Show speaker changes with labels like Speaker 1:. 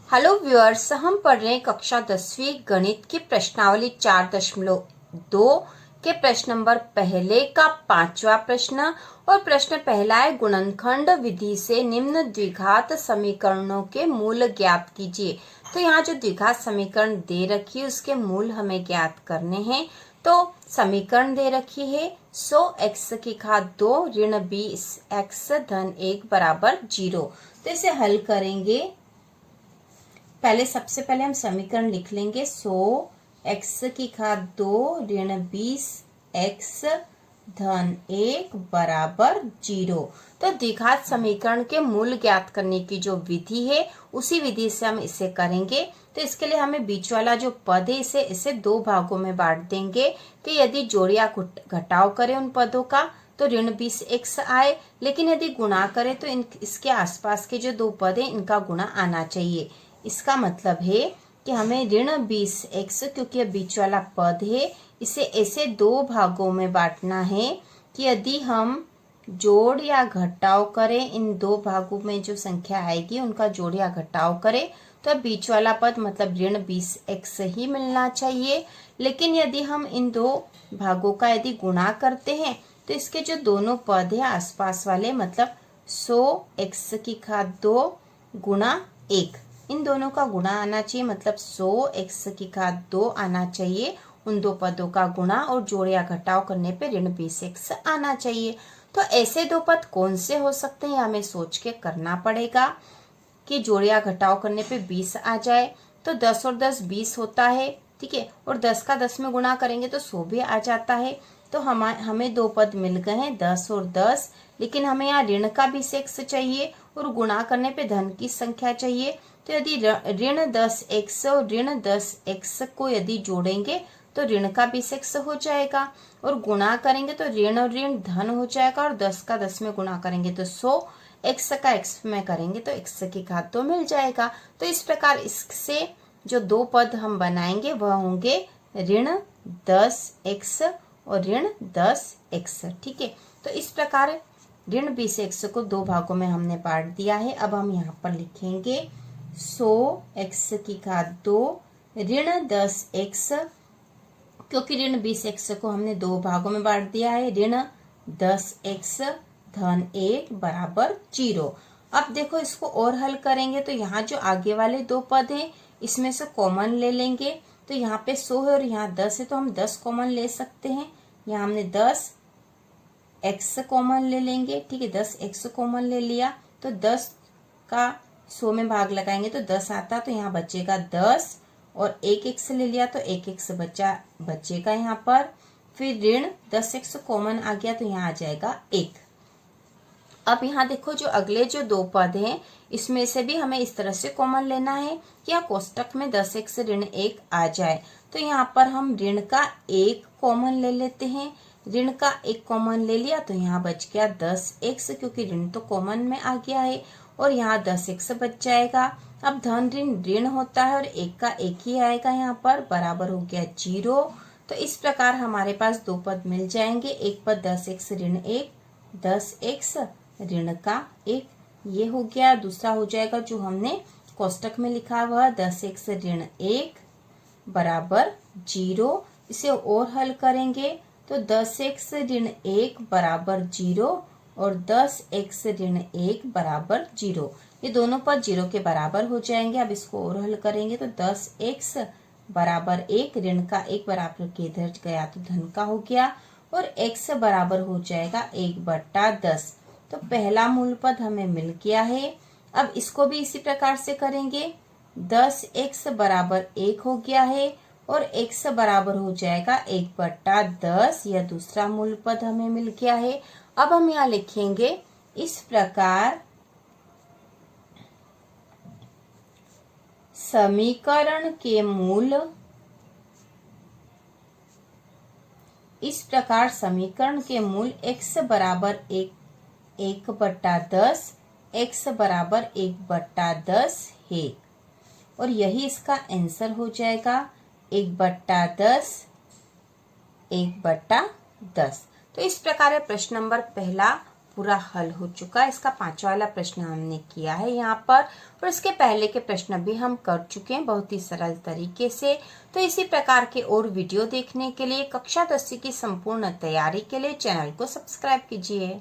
Speaker 1: Hello viewers, हम पढ़ रहे हैं कक्षा 10वीं गणित की प्रश्नावली 4.2 के प्रश्न नंबर पहले का 5वां प्रश्न। और प्रश्न पहला है, गुणनखंड विधि से निम्न द्विघात समीकरणों के मूल ज्ञात कीजिए। तो यहाँ जो द्विघात समीकरण दे रखी है उसके मूल हमें ज्ञात करने हैं। तो समीकरण दे रखी है 100x की घात 2 ऋण 20x धन 1 बराबर 0। तो इसे हल करेंगे। सबसे पहले हम समीकरण लिख लेंगे 100x की घात 2 ऋण 20x धन 1 बराबर 0। तो द्विघात समीकरण के मूल ज्ञात करने की जो विधि है उसी विधि से हम इसे करेंगे। तो इसके लिए हमें बीच वाला जो पद है इसे दो भागों में बांट देंगे कि यदि जोड़ या घटाव करें उन पदों का तो ऋण 20x आए, लेकिन यदि गुणा करें तो इसके आसपास के जो दो पद हैं इनका गुणा आना चाहिए। इसका मतलब है कि हमें ऋण 20x, क्योंकि बीच वाला पद है, इसे ऐसे दो भागों में बांटना है कि यदि हम जोड़ या घटाव करें, इन दो भागों में जो संख्या आएगी उनका जोड़ या घटाव करें तो बीच वाला पद मतलब ऋण 20x ही मिलना चाहिए। लेकिन यदि हम इन दो भागों का यदि गुणा करते हैं तो इसके जो दोनों पद है आसपास वाले मतलब 100x की घात 2 गुणा 1, इन दोनों का गुणा आना चाहिए, मतलब 100x की घात 2 आना चाहिए। उन दो पदों का गुणा और जोड़ या घटाव करने पे ऋण 20x आना चाहिए। तो ऐसे दो पद कौन से हो सकते हैं हमें सोच के करना पड़ेगा कि जोड़ या घटाव करने पे 20 आ जाए। तो 10 और 10 20 होता है, ठीक है, और 10 का 10 में गुणा करेंगे तो 100 भी आ जाता है। तो हमें दो पद मिल गए हैं 10 और 10, लेकिन हमें यहाँ ऋण का 20x चाहिए और गुणा करने पे धन की संख्या चाहिए। तो यदि ऋण 10x और ऋण 10x को यदि जोड़ेंगे तो ऋण का 20x हो जाएगा और गुणा करेंगे तो ऋण और ऋण धन हो जाएगा और 10 का 10 में गुणा करेंगे तो 100, x का x में करेंगे तो x की घात 2 मिल जाएगा। तो इस प्रकार इससे जो दो पद हम बनाएंगे वह होंगे ऋण 10x और ऋण 10x, ठीक है। तो इस प्रकार ऋण 20x को दो भागों में हमने बांट दिया है। अब हम यहाँ पर लिखेंगे 100x की घात 2 ऋण 10x, क्योंकि ऋण 20x को हमने दो भागों में बांट दिया है, ऋण 10x धन 1 बराबर 0। अब देखो इसको और हल करेंगे तो यहाँ जो आगे वाले दो पद हैं इसमें से कॉमन ले लेंगे। तो यहाँ पे 100 है और यहाँ 10 है तो हम 10 कॉमन ले सकते हैं। यहाँ हमने 10x कॉमन ले लेंगे, ठीक है, 10x कॉमन ले लिया तो 10 का 100 में भाग लगाएंगे तो 10 आता, तो यहाँ बचेगा 10 और 1x ले लिया तो 1x बचेगा यहाँ पर। फिर ऋण 10x कॉमन आ गया तो यहाँ आ जाएगा 1। अब यहाँ देखो जो अगले जो दो पद हैं इसमें से भी हमें इस तरह से कॉमन लेना है कि यहाँ कोष्टक में 10x ऋण 1 आ जाए। तो यहाँ पर हम ऋण का 1 कॉमन ले लेते हैं, ऋण का 1 कॉमन ले लिया तो यहाँ बच गया 10x, क्योंकि ऋण तो कॉमन में आ गया है और यहाँ 10x बच जाएगा। अब धन ऋण ऋण होता है और 1 का 1 ही आएगा, यहाँ पर बराबर हो गया 0। तो इस प्रकार हमारे पास दो पद मिल जाएंगे, एक पद 10x ऋण 1, 10x ऋण का 1, ये हो गया। दूसरा हो जाएगा जो हमने कोष्टक में लिखा हुआ 10x ऋण 1 बराबर 0। इसे और हल करेंगे तो 10x ऋण 1 बराबर 0 और 10x ऋण 1 बराबर 0, ये दोनों पद 0 के बराबर हो जाएंगे। अब इसको और हल करेंगे तो 10x बराबर 1, ऋण का 1 बराबर के इधर गया तो धन का हो गया और x बराबर हो जाएगा 1/10। तो पहला मूल पद हमें मिल गया है। अब इसको भी इसी प्रकार से करेंगे, 10x बराबर 1 हो गया है और x बराबर हो जाएगा 1/10, यह दूसरा मूल पद हमें मिल गया है। अब हम यहाँ लिखेंगे इस प्रकार समीकरण के मूल, इस प्रकार समीकरण के मूल x बराबर 1/10, x बराबर 1/10 है और यही इसका आंसर हो जाएगा 1/10, 1/10। तो इस प्रकार प्रश्न नंबर पहला पूरा हल हो चुका है। इसका 5वां वाला प्रश्न हमने किया है यहाँ पर, और इसके पहले के प्रश्न भी हम कर चुके हैं बहुत ही सरल तरीके से। तो इसी प्रकार के और वीडियो देखने के लिए, कक्षा 10 की संपूर्ण तैयारी के लिए चैनल को सब्सक्राइब कीजिए।